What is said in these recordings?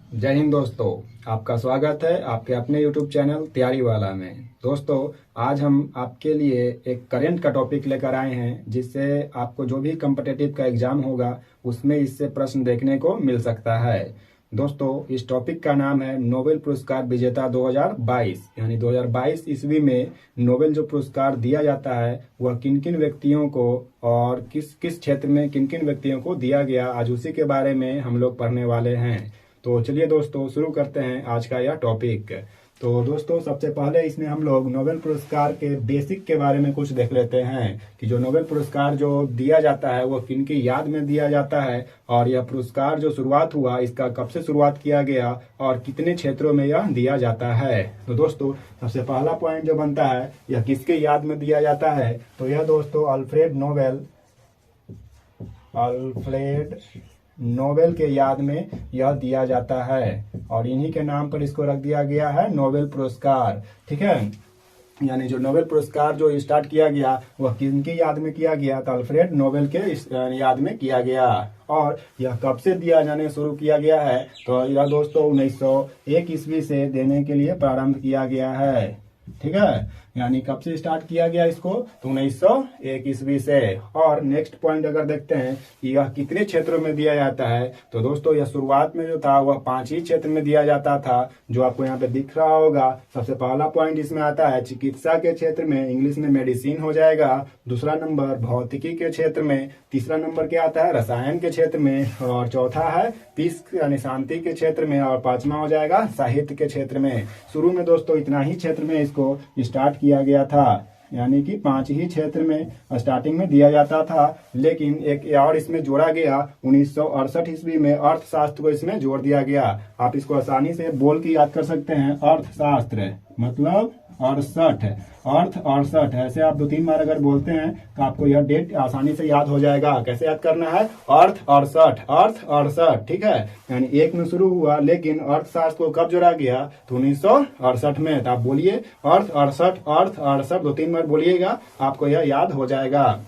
जय हिंद दोस्तों। आपका स्वागत है आपके अपने YouTube चैनल तैयारी वाला में। दोस्तों, आज हम आपके लिए एक करंट का टॉपिक लेकर आए हैं जिससे आपको जो भी कॉम्पिटिटिव का एग्जाम होगा उसमें इससे प्रश्न देखने को मिल सकता है। दोस्तों, इस टॉपिक का नाम है नोबेल पुरस्कार विजेता 2022। यानी 2022 ईस्वी में नोबेल जो पुरस्कार दिया जाता है वह किन किन व्यक्तियों को और किस किस क्षेत्र में किन किन व्यक्तियों को दिया गया, आज उसी के बारे में हम लोग पढ़ने वाले हैं। तो चलिए दोस्तों, शुरू करते हैं आज का यह टॉपिक। तो दोस्तों, सबसे पहले इसमें हम लोग नोबेल पुरस्कार के बेसिक के बारे में कुछ देख लेते हैं कि जो नोबेल पुरस्कार जो दिया जाता है वो किन की याद में दिया जाता है, और यह पुरस्कार जो शुरुआत हुआ इसका कब से शुरुआत किया गया और कितने क्षेत्रों में यह दिया जाता है। तो दोस्तों, सबसे पहला पॉइंट जो बनता है यह किसके याद में दिया जाता है, तो यह दोस्तों अल्फ्रेड नोबेल के याद में यह दिया जाता है और इन्हीं के नाम पर इसको रख दिया गया है नोबेल पुरस्कार। ठीक है, यानी जो नोबेल पुरस्कार जो स्टार्ट किया गया वह किनकी याद में किया गया, तो अल्फ्रेड नोबेल के याद में किया गया। और यह कब से दिया जाने शुरू किया गया है, तो यह दोस्तों 1901 ईस्वी से देने के लिए प्रारंभ किया गया है। ठीक है, यानी कब से स्टार्ट किया गया इसको, तो 1901 ईस्वी से। और नेक्स्ट पॉइंट अगर देखते हैं कि यह कितने क्षेत्रों में दिया जाता है, तो दोस्तों यह शुरुआत में जो था वह 5 ही क्षेत्र में दिया जाता था, जो आपको यहाँ पे दिख रहा होगा। सबसे पहला पॉइंट इसमें आता है चिकित्सा के क्षेत्र में, इंग्लिश में मेडिसिन हो जाएगा। दूसरा नंबर भौतिकी के क्षेत्र में, तीसरा नंबर क्या आता है रसायन के क्षेत्र में, और चौथा है पीस यानी शांति के क्षेत्र में, और पांचवा हो जाएगा साहित्य के क्षेत्र में। शुरू में दोस्तों इतना ही क्षेत्र में इसको स्टार्ट किया गया था, यानी कि 5 ही क्षेत्र में स्टार्टिंग में दिया जाता था। लेकिन एक और इसमें जोड़ा गया 1968 ईस्वी में, अर्थशास्त्र को इसमें जोड़ दिया गया। आप इसको आसानी से बोल के याद कर सकते हैं, अर्थशास्त्र मतलब 68 ऐसे आप 2-3 बार अगर बोलते हैं तो आपको यह डेट आसानी से याद हो जाएगा। कैसे याद करना है, अर्थ 68। ठीक है, यानी 1 में शुरू हुआ लेकिन अर्थशास्त्र को कब जोड़ा गया, तो 1968 में। तो आप बोलिए अर्थ 68 2-3 बार बोलिएगा, आपको यह याद हो जाएगा।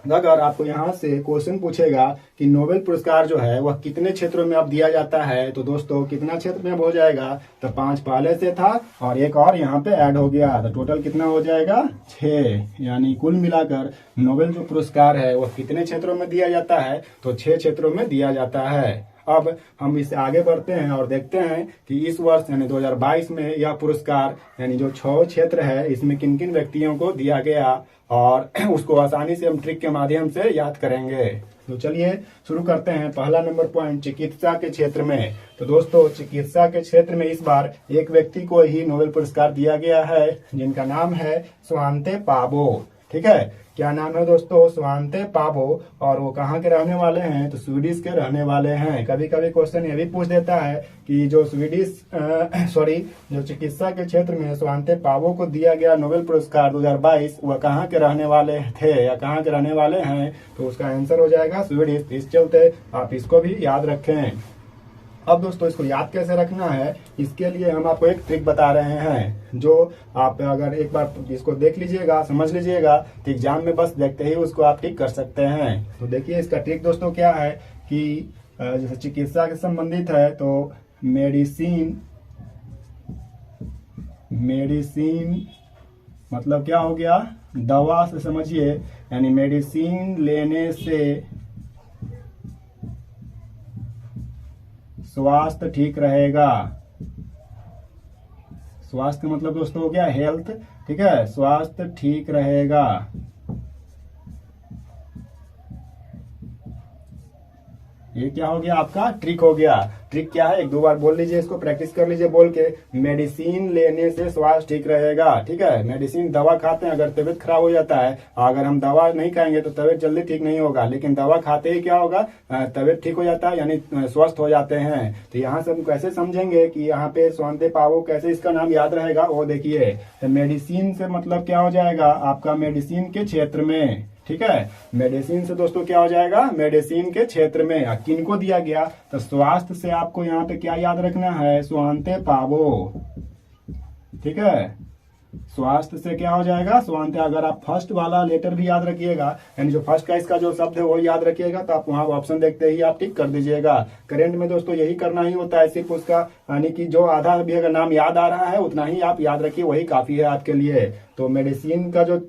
अगर आपको यहाँ से क्वेश्चन पूछेगा कि नोबेल पुरस्कार जो है वह कितने क्षेत्रों में अब दिया जाता है, तो दोस्तों कितना क्षेत्र में अब हो जाएगा, तो 5 पहले से था और एक और यहाँ पे ऐड हो गया, तो टोटल कितना हो जाएगा 6। यानी कुल मिलाकर नोबेल जो पुरस्कार है वह कितने क्षेत्रों में दिया जाता है, तो 6 क्षेत्रों में दिया जाता है। अब हम इससे आगे बढ़ते हैं और देखते हैं कि इस वर्ष यानी 2022 में यह पुरस्कार यानी जो 6 क्षेत्र है इसमें किन किन व्यक्तियों को दिया गया, और उसको आसानी से हम ट्रिक के माध्यम से याद करेंगे। तो चलिए शुरू करते हैं। पहला नंबर पॉइंट चिकित्सा के क्षेत्र में। तो दोस्तों चिकित्सा के क्षेत्र में इस बार एक व्यक्ति को ही नोबेल पुरस्कार दिया गया है जिनका नाम है स्वांते पावो। ठीक है, क्या नाम है दोस्तों, स्वांते पावो, और वो कहाँ के रहने वाले हैं, तो स्वीडिश के रहने वाले हैं। कभी कभी क्वेश्चन ये भी पूछ देता है कि जो जो चिकित्सा के क्षेत्र में स्वांते पावो को दिया गया नोबेल पुरस्कार 2022 वह कहाँ के रहने वाले थे या कहाँ के रहने वाले हैं, तो उसका आंसर हो जाएगा स्वीडिश। इस चलते आप इसको भी याद रखें। अब दोस्तों इसको याद कैसे रखना है, इसके लिए हम आपको एक ट्रिक बता रहे हैं, जो आप अगर एक बार इसको देख लीजिएगा, समझ लीजिएगा, तो एग्जाम में बस देखते ही उसको आप टिक कर सकते हैं। तो देखिए इसका ट्रिक दोस्तों क्या है कि जैसे चिकित्सा के संबंधित है तो मेडिसिन मतलब क्या हो गया, दवा से समझिए, यानी मेडिसिन लेने से स्वास्थ्य ठीक रहेगा। स्वास्थ्य मतलब दोस्तों हो गया हेल्थ। ठीक है, स्वास्थ्य ठीक रहेगा। ये क्या हो गया, आपका ट्रिक हो गया। ट्रिक क्या है, 1-2 बार बोल लीजिए, इसको प्रैक्टिस कर लीजिए बोल के, मेडिसिन लेने से स्वास्थ्य ठीक रहेगा। ठीक है, मेडिसिन दवा खाते हैं, अगर तबीयत खराब हो जाता है, अगर हम दवा नहीं खाएंगे तो तबीयत जल्दी ठीक नहीं होगा, लेकिन दवा खाते ही क्या होगा, तबीयत ठीक हो जाता है, यानी स्वस्थ हो जाते हैं। तो यहाँ से हम कैसे समझेंगे कि यहाँ पे स्वांते पावो कैसे इसका नाम याद रहेगा, वो देखिए, मेडिसिन से मतलब क्या हो जाएगा आपका मेडिसिन के क्षेत्र में। ठीक है, मेडिसिन से दोस्तों क्या हो जाएगा, मेडिसिन के क्षेत्र में। किनको दिया गया, तो स्वास्थ्य से आपको यहाँ पे क्या याद रखना है, स्वांते पावो। ठीक है, स्वास्थ्य से क्या हो जाएगा, स्वांत। अगर आप फर्स्ट वाला लेटर भी याद रखिएगा, यानी जो फर्स्ट का इसका जो शब्द है वो याद रखिएगा, तो आप वहां ऑप्शन देखते ही आप टिक कर दीजिएगा। करेंट में दोस्तों यही करना ही होता है, सिर्फ उसका यानी कि जो आधा भी अगर नाम याद आ रहा है उतना ही आप याद रखिए, वही काफी है आपके लिए। तो मेडिसिन का जो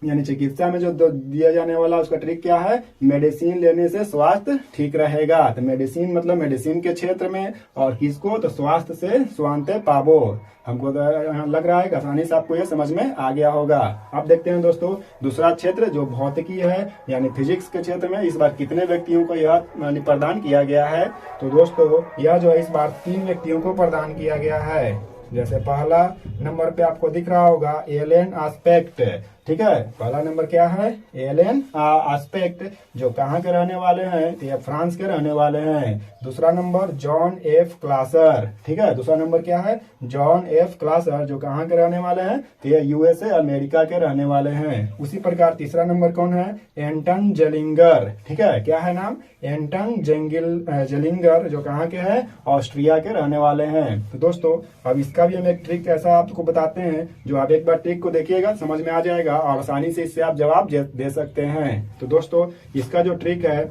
यानी चिकित्सा में जो दिया जाने वाला उसका ट्रिक क्या है, मेडिसिन लेने से स्वास्थ्य ठीक रहेगा। तो मेडिसिन मतलब मेडिसिन के क्षेत्र में, और किसको, तो स्वास्थ्य से स्वांते पावो। हमको तो यहाँ लग रहा है कि आसानी से आपको ये समझ में आ गया होगा। अब देखते हैं दोस्तों दूसरा क्षेत्र जो भौतिकी है यानी फिजिक्स के क्षेत्र में इस बार कितने व्यक्तियों को यह प्रदान किया गया है। तो दोस्तों यह जो है इस बार 3 व्यक्तियों को प्रदान किया गया है। जैसे पहला नंबर पे आपको दिख रहा होगा एलेन आस्पेक्ट, ठीक है। पहला नंबर क्या है, एलेन आस्पेक्ट, जो कहाँ के रहने वाले हैं, तो ये फ्रांस के रहने वाले हैं। दूसरा नंबर जॉन एफ क्लासर, ठीक है। दूसरा नंबर क्या है, जॉन एफ क्लासर, जो कहाँ के रहने वाले हैं, तो ये यूएसए अमेरिका के रहने वाले हैं। उसी प्रकार तीसरा नंबर कौन है, एंटन जेलिंगर, ठीक है। क्या है नाम, एंटन जेलिंगर, जो कहाँ के हैं, ऑस्ट्रिया के रहने वाले हैं। तो दोस्तों अब इसका भी हम एक ट्रिक ऐसा आपको बताते हैं, जो आप एक बार ट्रिक को देखिएगा समझ में आ जाएगा और आसानी से इससे आप जवाब दे सकते हैं। तो दोस्तों इसका जो ट्रिक है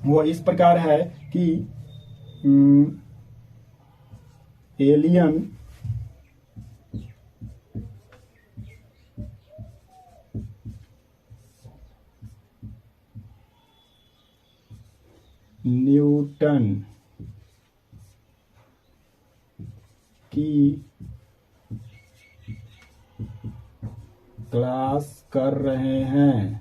वो इस प्रकार है कि एलियन न्यूटन की क्लास कर रहे हैं,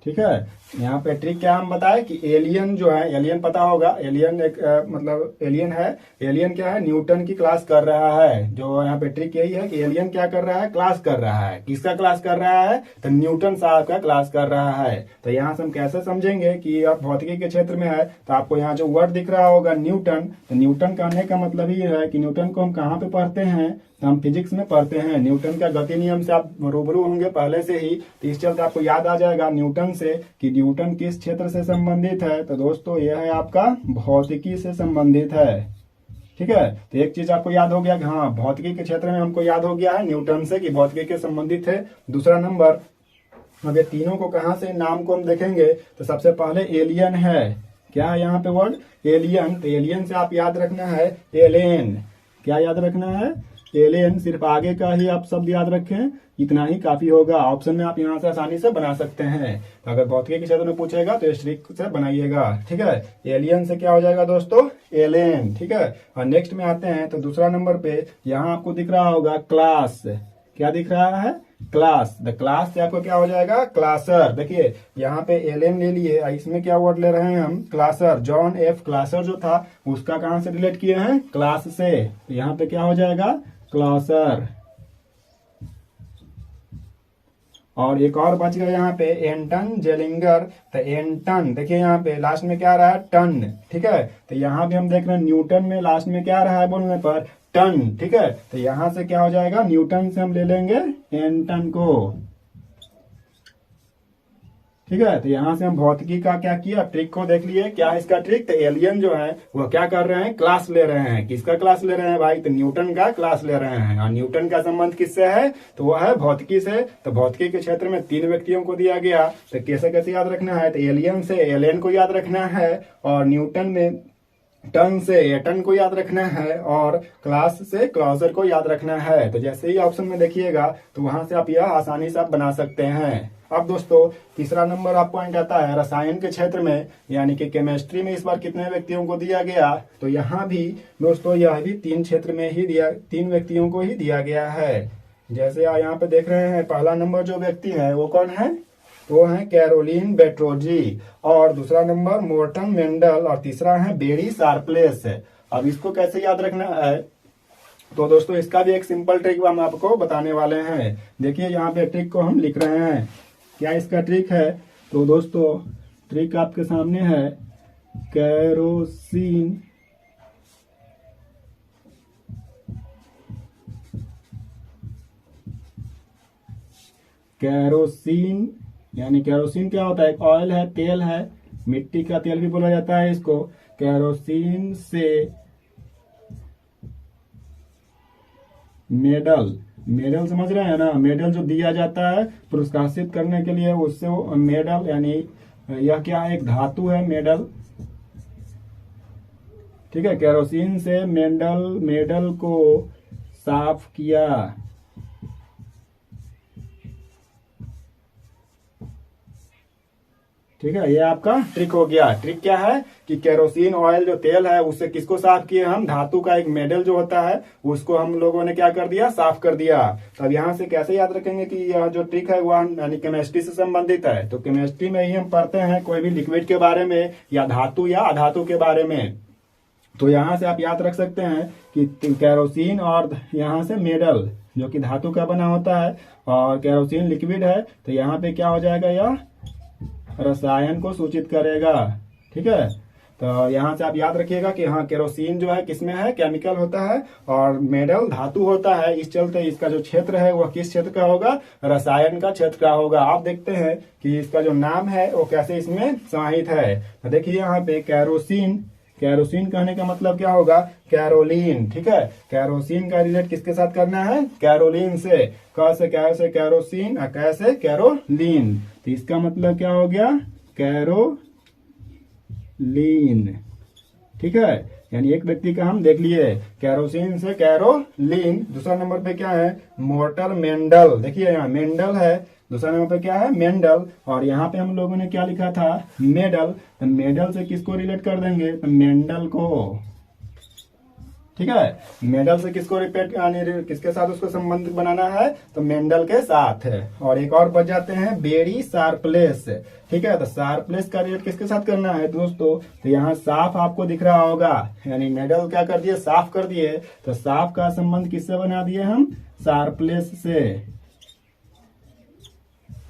ठीक है। यहाँ पे ट्रिक क्या हम बताए कि एलियन जो है, एलियन पता होगा, एलियन एक मतलब एलियन है। एलियन क्या है, न्यूटन की क्लास कर रहा है। जो यहाँ पे ट्रिक यही है कि एलियन क्या कर रहा है, क्लास कर रहा है। किसका क्लास कर रहा है, तो न्यूटन साहब का क्लास कर रहा है। तो यहाँ से हम कैसे समझेंगे कि आप भौतिकी के क्षेत्र में है, तो आपको यहाँ जो वर्ड दिख रहा होगा न्यूटन, तो न्यूटन कहने का मतलब ये है कि न्यूटन को हम कहाँ पे पढ़ते हैं, तो हम फिजिक्स में पढ़ते हैं। न्यूटन का गति नियम से आप रूबरू होंगे पहले से ही, तो इस चलते आपको याद आ जाएगा न्यूटन से कि न्यूटन किस क्षेत्र से संबंधित है। तो दोस्तों यह है आपका भौतिकी से संबंधित है, ठीक है। तो एक चीज आपको याद हो गया कि हाँ भौतिकी के क्षेत्र में हमको याद हो गया है न्यूटन से कि भौतिकी के संबंधित है। दूसरा नंबर, अब ये तीनों को कहाँ से नाम को हम देखेंगे, तो सबसे पहले एलियन है। क्या है यहाँ पे वर्ड, एलियन। तो एलियन से आप याद रखना है एलेन। क्या याद रखना है, एलियन। सिर्फ आगे का ही आप शब्द याद रखें, इतना ही काफी होगा। ऑप्शन में आप यहाँ से आसानी से बना सकते हैं। तो अगर भौतिकी के क्षेत्र में पूछेगा तो इस ट्रिक से बनाइएगा, ठीक है। एलियन से क्या हो जाएगा दोस्तों, एलेन, ठीक है। और नेक्स्ट में आते हैं तो दूसरा नंबर पे यहाँ आपको दिख रहा होगा क्लास। क्या दिख रहा है, क्लास। द क्लास से आपको क्या हो जाएगा, क्लासर। देखिए यहाँ पे एलेन ले लिए, इसमें क्या वर्ड ले रहे हैं हम, क्लासर। जॉन एफ क्लासर जो था उसका कहाँ से रिलेट किए हैं, क्लास से। तो यहाँ पे क्या हो जाएगा, क्लासर। और एक और बच गया यहाँ पे एंटन जेलिंगर। तो एंटन, देखिए यहाँ पे लास्ट में क्या आ रहा है, टन, ठीक है। तो यहाँ भी हम देख रहे हैं न्यूटन में लास्ट में क्या आ रहा है बोलने पर, टन, ठीक है। तो यहाँ से क्या हो जाएगा, न्यूटन से हम ले लेंगे एंटन को, ठीक है। तो यहाँ से हम भौतिकी का क्या किया, ट्रिक को देख लिए। क्या है इसका ट्रिक, तो एलियन जो है वो क्या कर रहे हैं, क्लास ले रहे हैं। किसका क्लास ले रहे हैं भाई, तो न्यूटन का क्लास ले रहे हैं। और न्यूटन का संबंध किससे है, तो वो है भौतिकी से। तो भौतिकी के क्षेत्र में 3 व्यक्तियों को दिया गया, तो कैसे कैसे याद रखना है, तो एलियन से एलियन को याद रखना है, और न्यूटन में टन से एटन को याद रखना है, और क्लास से क्लासर को याद रखना है। तो जैसे ही ऑप्शन में देखिएगा तो वहां से आप यह आसानी से आप बना सकते हैं। अब दोस्तों तीसरा नंबर आप पॉइंट आता है रसायन के क्षेत्र में, यानी कि केमिस्ट्री में इस बार कितने व्यक्तियों को दिया गया, तो यहाँ भी दोस्तों यह भी 3 क्षेत्र में ही दिया, 3 व्यक्तियों को ही दिया गया है। जैसे आप यहाँ पे देख रहे हैं पहला नंबर जो व्यक्ति है वो कौन है, वो है कैरोलिन बेट्रोजी, और दूसरा नंबर मोर्टन मेंडल, और तीसरा है बेरी शार्पलेस। अब इसको कैसे याद रखना है, तो दोस्तों इसका भी एक सिंपल ट्रिक हम आपको बताने वाले हैं। देखिए यहाँ पे ट्रिक को हम लिख रहे हैं। क्या इसका ट्रिक है, तो दोस्तों ट्रिक आपके सामने है, केरोसिन केरोसिन यानी केरोसिन क्या होता है, एक ऑयल है, तेल है, मिट्टी का तेल भी बोला जाता है इसको। केरोसिन से मेडल, मेडल समझ रहे हैं ना, मेडल जो दिया जाता है पुरस्कारित करने के लिए, उससे वो मेडल, यानी यह क्या है, एक धातु है मेडल, ठीक है। केरोसिन से मेडल को साफ किया, ठीक है। ये आपका ट्रिक हो गया। ट्रिक क्या है कि केरोसिन ऑयल जो तेल है उससे किसको साफ किए हम, धातु का एक मेडल जो होता है उसको हम लोगों ने क्या कर दिया, साफ कर दिया। तो अब यहाँ से कैसे याद रखेंगे कि यह जो ट्रिक है वह यानी केमिस्ट्री से संबंधित है। तो केमिस्ट्री में ही हम पढ़ते हैं कोई भी लिक्विड के बारे में या धातु या अधातु के बारे में। तो यहाँ से आप याद रख सकते हैं कि केरोसिन और यहाँ से मेडल जो कि धातु का बना होता है और केरोसिन लिक्विड है, तो यहाँ पे क्या हो जाएगा, यह रसायन को सूचित करेगा, ठीक है। तो यहाँ से आप याद रखिएगा कि हाँ केरोसिन जो है किसमें है, केमिकल होता है, और मेडल धातु होता है। इस चलते इसका जो क्षेत्र है वह किस क्षेत्र का होगा, रसायन का क्षेत्र का होगा। आप देखते हैं कि इसका जो नाम है वो कैसे इसमें समाहित है। तो देखिए यहाँ पे केरोसिन, केरोसिन कहने का मतलब क्या होगा, कैरोलीन, ठीक है। केरोसिन का रिलेट किसके साथ करना है, कैरोलीन से। क से क्या से कैरोसिन, कै से कैरोलीन, तो इसका मतलब क्या हो गया, कैरोलीन, ठीक है। यानी एक व्यक्ति का हम देख लिए केरोसिन से कैरोलीन। दूसरा नंबर पे क्या है, मोर्टर मेंडल, देखिए यहाँ मेंडल है, दूसरा नंबर पे क्या है, मेंडल, और यहाँ पे हम लोगों ने क्या लिखा था, मेडल। तो मेडल से किसको रिलेट कर देंगे, तो मेंडल को, ठीक है। मेडल से किसको रिपीट यानी किसके साथ उसको संबंधित बनाना है, तो मेंडल के साथ है। और एक और बच जाते हैं बेरी शार्पलेस, ठीक है। तो शार्पलेस का रिलेट किसके साथ करना है दोस्तों, तो यहाँ साफ आपको दिख रहा होगा, यानी मेडल क्या कर दिए, साफ कर दिए। तो साफ का संबंध किससे बना दिए हम, शार्पलेस से,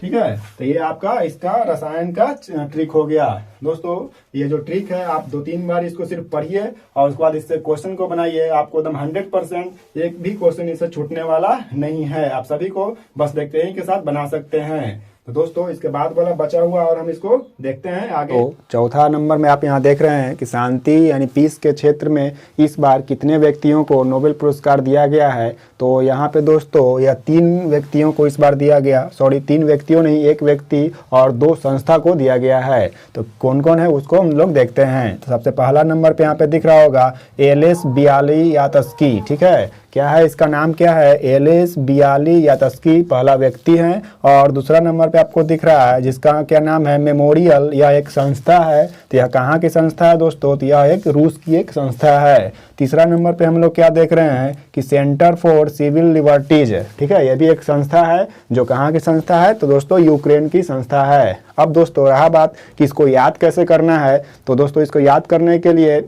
ठीक है। तो ये आपका इसका रसायन का ट्रिक हो गया दोस्तों। ये जो ट्रिक है आप 2-3 बार इसको सिर्फ पढ़िए और उसके बाद इससे क्वेश्चन को बनाइए। आपको एकदम 100% एक भी क्वेश्चन इससे छूटने वाला नहीं है। आप सभी को बस देखते ही के साथ बना सकते हैं। तो दोस्तों इसके बाद वाला बचा हुआ और हम इसको देखते हैं आगे। तो चौथा नंबर में आप यहाँ देख रहे हैं कि शांति यानी पीस के क्षेत्र में इस बार कितने व्यक्तियों को नोबेल पुरस्कार दिया गया है। तो यहाँ पे दोस्तों यह 3 व्यक्तियों को इस बार दिया गया, 3 व्यक्तियों नहीं, 1 व्यक्ति और 2 संस्था को दिया गया है। तो कौन कौन है उसको हम लोग देखते हैं। तो सबसे पहला नंबर पे यहाँ पे दिख रहा होगा एलेस बियालियात्स्की, ठीक है। क्या है इसका नाम, क्या है, एलेस बियालियात्स्की पहला व्यक्ति है। और दूसरा नंबर पे आपको दिख रहा है जिसका क्या नाम है, मेमोरियल, यह एक संस्था है। तो यह कहाँ की संस्था है दोस्तों, तो यह एक रूस की एक संस्था है। तीसरा नंबर पे हम लोग क्या देख रहे हैं कि सेंटर फॉर सिविल लिबर्टीज, ठीक है। यह भी एक संस्था है, जो कहाँ की संस्था है, तो दोस्तों यूक्रेन की संस्था है। अब दोस्तों रहा बात कि इसको याद कैसे करना है। तो दोस्तों इसको याद करने के लिए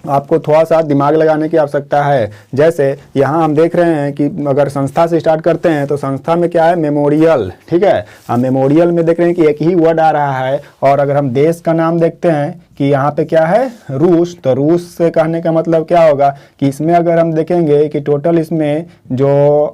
आपको थोड़ा सा दिमाग लगाने की आवश्यकता है। जैसे यहाँ हम देख रहे हैं कि अगर संस्था से स्टार्ट करते हैं तो संस्था में क्या है, मेमोरियल, ठीक है। हम मेमोरियल में देख रहे हैं कि एक ही वर्ड आ रहा है। और अगर हम देश का नाम देखते हैं कि यहाँ पे क्या है, रूस, तो रूस से कहने का मतलब क्या होगा कि इसमें अगर हम देखेंगे कि टोटल इसमें जो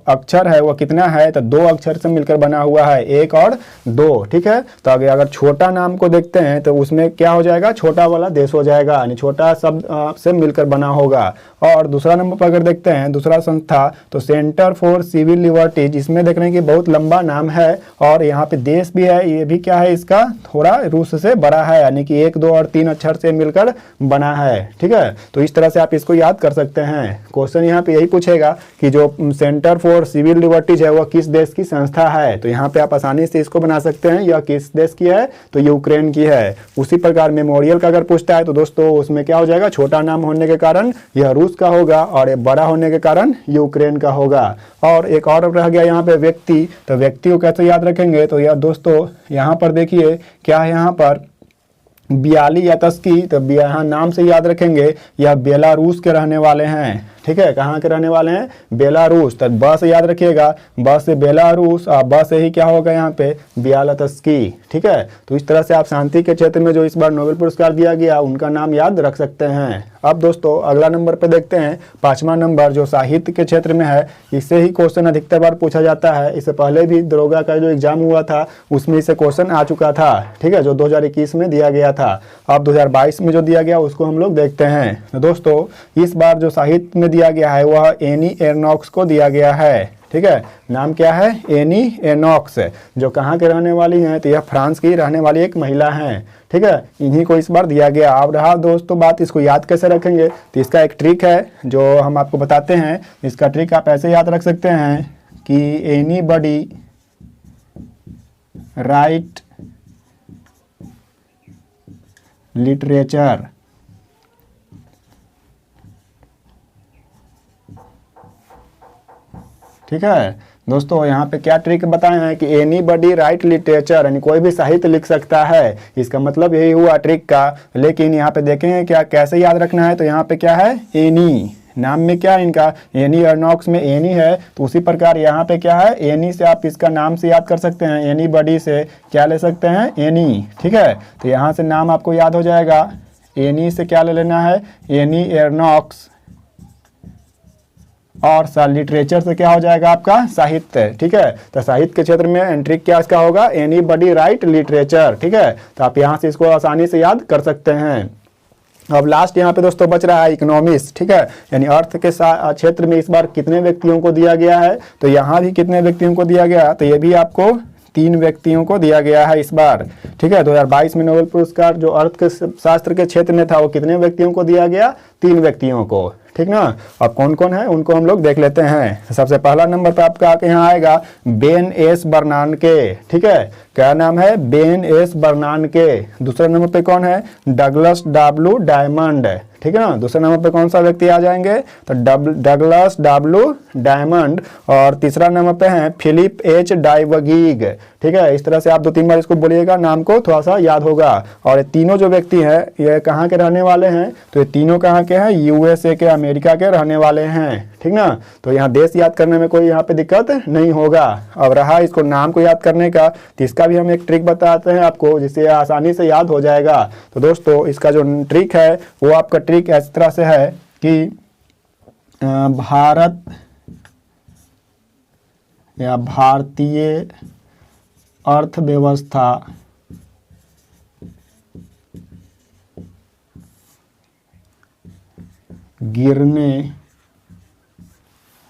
अक्षर है वो कितना है, तो 2 अक्षर से मिलकर बना हुआ है, 1 और 2, ठीक है। तो अगर छोटा नाम को देखते हैं तो उसमें क्या हो जाएगा, छोटा वाला देश हो जाएगा, यानी छोटा शब्द से मिलकर बना होगा। और दूसरा नंबर पर अगर देखते हैं दूसरा संस्था, तो सेंटर फॉर सिविल लिबर्टीज, इसमें देख रहे हैं कि बहुत लंबा नाम है और यहाँ पे देश भी है, ये भी क्या है, इसका थोड़ा रूस से बड़ा है, यानी कि 1, 2 और 3 अक्षर से मिलकर बना है, ठीक है। तो इस तरह से आप इसको याद कर सकते हैं। क्वेश्चन यहाँ पे यही पूछेगा कि जो सेंटर फॉर सिविल लिबर्टीज है वह किस देश की संस्था है। तो यहाँ पे आप आसानी से इसको बना सकते हैं, यह किस देश की है, तो यूक्रेन की है। उसी प्रकार मेमोरियल का अगर पूछता है तो दोस्तों उसमें क्या हो जाएगा, छोटा नाम होने के कारण यह रूस का होगा और बड़ा होने के कारण यूक्रेन का होगा। और एक और रह गया यहाँ पे व्यक्ति, तो व्यक्ति को कैसे याद रखेंगे, तो यह दोस्तों यहाँ पर देखिए क्या है, यहाँ पर बियालियात्स्की, तो यहाँ नाम से याद रखेंगे, यह बेलारूस के रहने वाले हैं, ठीक है। कहाँ के रहने वाले हैं, बेलारूस। तो ब से याद रखिएगा, ब से बेलारूस और ब से ही क्या होगा यहाँ पे, बियालियात्स्की, ठीक है। तो इस तरह से आप शांति के क्षेत्र में जो इस बार नोबेल पुरस्कार दिया गया उनका नाम याद रख सकते हैं। अब दोस्तों अगला नंबर पे देखते हैं, 5वां नंबर जो साहित्य के क्षेत्र में है, इससे ही क्वेश्चन अधिकतर बार पूछा जाता है। इससे पहले भी दरोगा का जो एग्जाम हुआ था उसमें इससे क्वेश्चन आ चुका था, ठीक है, जो 2021 में दिया गया था। अब 2022 में जो दिया गया उसको हम लोग देखते हैं। तो दोस्तों इस बार जो साहित्य में दिया गया है वह एनी एर्नॉक्स को दिया गया है, ठीक है। नाम क्या है? एनी एर्नॉक्स, जो कहाँ के रहने वाली हैं? तो यह फ्रांस की रहने वाली एक महिला हैं, ठीक है। इन्हीं को इस बार दिया गया। अब रहा दोस्तों बात, इसको याद कैसे रखेंगे? तो इसका एक ट्रिक है जो हम आपको बताते हैं। इसका ट्रिक आप ऐसे याद रख सकते हैं कि एनीबॉडी राइट लिटरेचर, ठीक है दोस्तों। यहाँ पे क्या ट्रिक बताए हैं कि एनीबॉडी राइट लिटरेचर, यानी कोई भी साहित्य लिख सकता है। इसका मतलब यही हुआ ट्रिक का। लेकिन यहाँ पे देखेंगे क्या कैसे याद रखना है। तो यहाँ पे क्या है? एनी, नाम में क्या है इनका? एनी एर्नॉक्स में एनी है, तो उसी प्रकार यहाँ पे क्या है? एनी से आप इसका नाम से याद कर सकते हैं। एनीबॉडी से क्या ले सकते हैं? एनी, ठीक है। तो यहाँ से नाम आपको याद हो जाएगा। एनी से क्या ले लेना है? एनी एर्नॉक्स, और लिटरेचर से क्या हो जाएगा आपका? साहित्य, ठीक है। तो साहित्य के क्षेत्र में एंट्री क्या इसका होगा? एनीबॉडी राइट लिटरेचर, ठीक है। तो आप यहाँ से इसको आसानी से याद कर सकते हैं। अब लास्ट यहाँ पे दोस्तों बच रहा है इकोनॉमिक्स, ठीक है, यानी अर्थ के क्षेत्र में इस बार कितने व्यक्तियों को दिया गया है? तो यहाँ भी कितने व्यक्तियों को दिया गया? तो ये भी आपको 3 व्यक्तियों को दिया गया है इस बार, ठीक है। 2022 में नोबेल पुरस्कार जो अर्थ के शास्त्र के क्षेत्र में था वो कितने व्यक्तियों को दिया गया? 3 व्यक्तियों को, ठीक ना। अब कौन कौन है उनको हम लोग देख लेते हैं। सबसे पहला नंबर पे आपका आके यहाँ आएगा बेन एस बर्नानके, ठीक है। क्या नाम है? Ben S बर्नानके। दूसरे नंबर पे कौन है? डगलस डब्ल्यू डायमंड, ठीक है ना। दूसरे नंबर पे कौन सा व्यक्ति आ जाएंगे? तो डगलस डब्ल्यू डायमंड। और तीसरा नंबर पे है फिलिप एच डाइवगीग, ठीक है। इस तरह से आप 2-3 बार इसको बोलिएगा, नाम को थोड़ा सा याद होगा। और ये तीनों जो व्यक्ति हैं ये कहाँ के रहने वाले हैं? तो ये तीनों कहाँ के हैं? यूएसए के, अमेरिका के रहने वाले हैं, ठीक ना। तो यहाँ देश याद करने में कोई यहाँ पे दिक्कत नहीं होगा। अब रहा इसको नाम को याद करने का, तो इसका भी हम एक ट्रिक बताते हैं आपको जिससे आसानी से याद हो जाएगा। तो दोस्तों इसका जो ट्रिक है वो आपका ट्रिक इस तरह से है कि भारत या भारतीय अर्थव्यवस्था गिरने,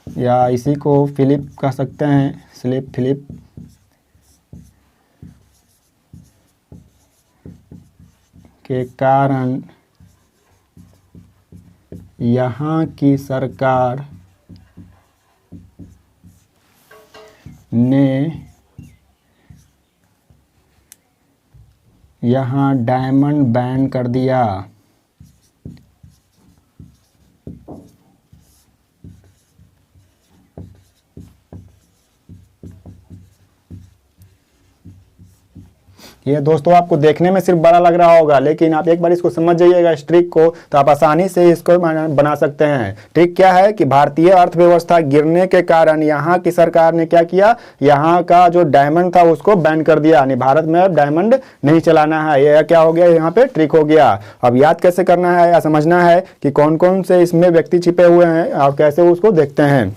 या इसी को फिलिप कह सकते हैं, फिलिप के कारण यहाँ की सरकार ने यहाँ डायमंड बैन कर दिया। ये दोस्तों आपको देखने में सिर्फ बड़ा लग रहा होगा, लेकिन आप एक बार इसको समझ जाइएगा इस ट्रिक को, तो आप आसानी से इसको बना सकते हैं। ट्रिक क्या है कि भारतीय अर्थव्यवस्था गिरने के कारण यहाँ की सरकार ने क्या किया? यहाँ का जो डायमंड था उसको बैन कर दिया, यानी भारत में अब डायमंड नहीं चलाना है। यह क्या हो गया? यहाँ पे ट्रिक हो गया। अब याद कैसे करना है या समझना है कि कौन कौन से इसमें व्यक्ति छिपे हुए हैं और कैसे उसको देखते हैं।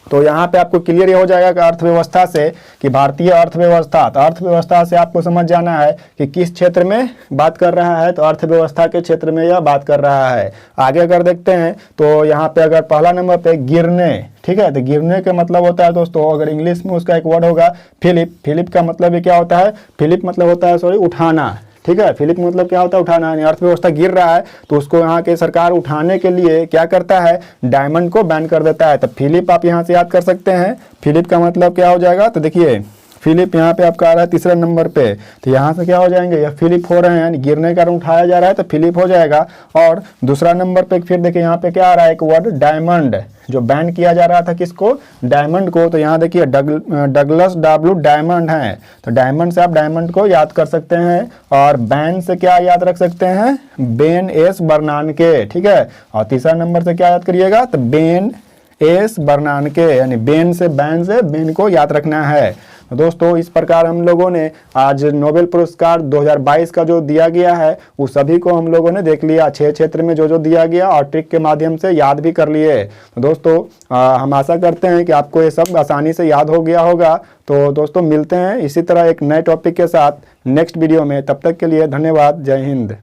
तो यहाँ पे आपको क्लियर ये हो जाएगा कि अर्थव्यवस्था से कि भारतीय अर्थव्यवस्था, तो अर्थव्यवस्था से आपको समझ जाना है कि किस क्षेत्र में बात कर रहा है। तो अर्थव्यवस्था के क्षेत्र में यह बात कर रहा है। आगे अगर देखते हैं तो यहाँ पे अगर पहला नंबर पे गिरने, ठीक है, तो गिरने का मतलब होता है दोस्तों, अगर इंग्लिश में उसका एक वर्ड होगा फिलिप। फिलिप का मतलब क्या होता है? फिलिप मतलब होता है उठाना, ठीक है। फिलिप मतलब क्या होता है? उठाना। यानी अर्थव्यवस्था गिर रहा है तो उसको यहाँ के सरकार उठाने के लिए क्या करता है? डायमंड को बैन कर देता है। तो फिलिप आप यहाँ से याद कर सकते हैं। फिलिप का मतलब क्या हो जाएगा? तो देखिए फिलिप यहाँ पे आपका आ रहा है तीसरे नंबर पे, तो यहाँ से क्या हो जाएंगे? या फिलिप हो रहे हैं, यानी गिरने का कारण उठाया जा रहा है तो फिलिप हो जाएगा। और दूसरा नंबर पे फिर देखिए यहाँ पे क्या आ रहा है? एक वर्ड डायमंड, जो बैन किया जा रहा था किसको? डायमंड को। तो यहाँ देखिए डगलस डब्ल्यू डायमंड है, तो डायमंड से आप डायमंड को याद कर सकते हैं। और बैन से क्या याद रख सकते हैं? बेन एस बर्नानके, ठीक है। और तीसरा नंबर से क्या याद करिएगा? तो बेन एस बर्नानके, यानी बेन से बैन से बेन को याद रखना है। तो दोस्तों इस प्रकार हम लोगों ने आज नोबेल पुरस्कार 2022 का जो दिया गया है वो सभी को हम लोगों ने देख लिया, 6 क्षेत्र में जो जो दिया गया और ट्रिक के माध्यम से याद भी कर लिए। तो दोस्तों हम आशा करते हैं कि आपको ये सब आसानी से याद हो गया होगा। तो दोस्तों मिलते हैं इसी तरह एक नए टॉपिक के साथ नेक्स्ट वीडियो में, तब तक के लिए धन्यवाद। जय हिंद।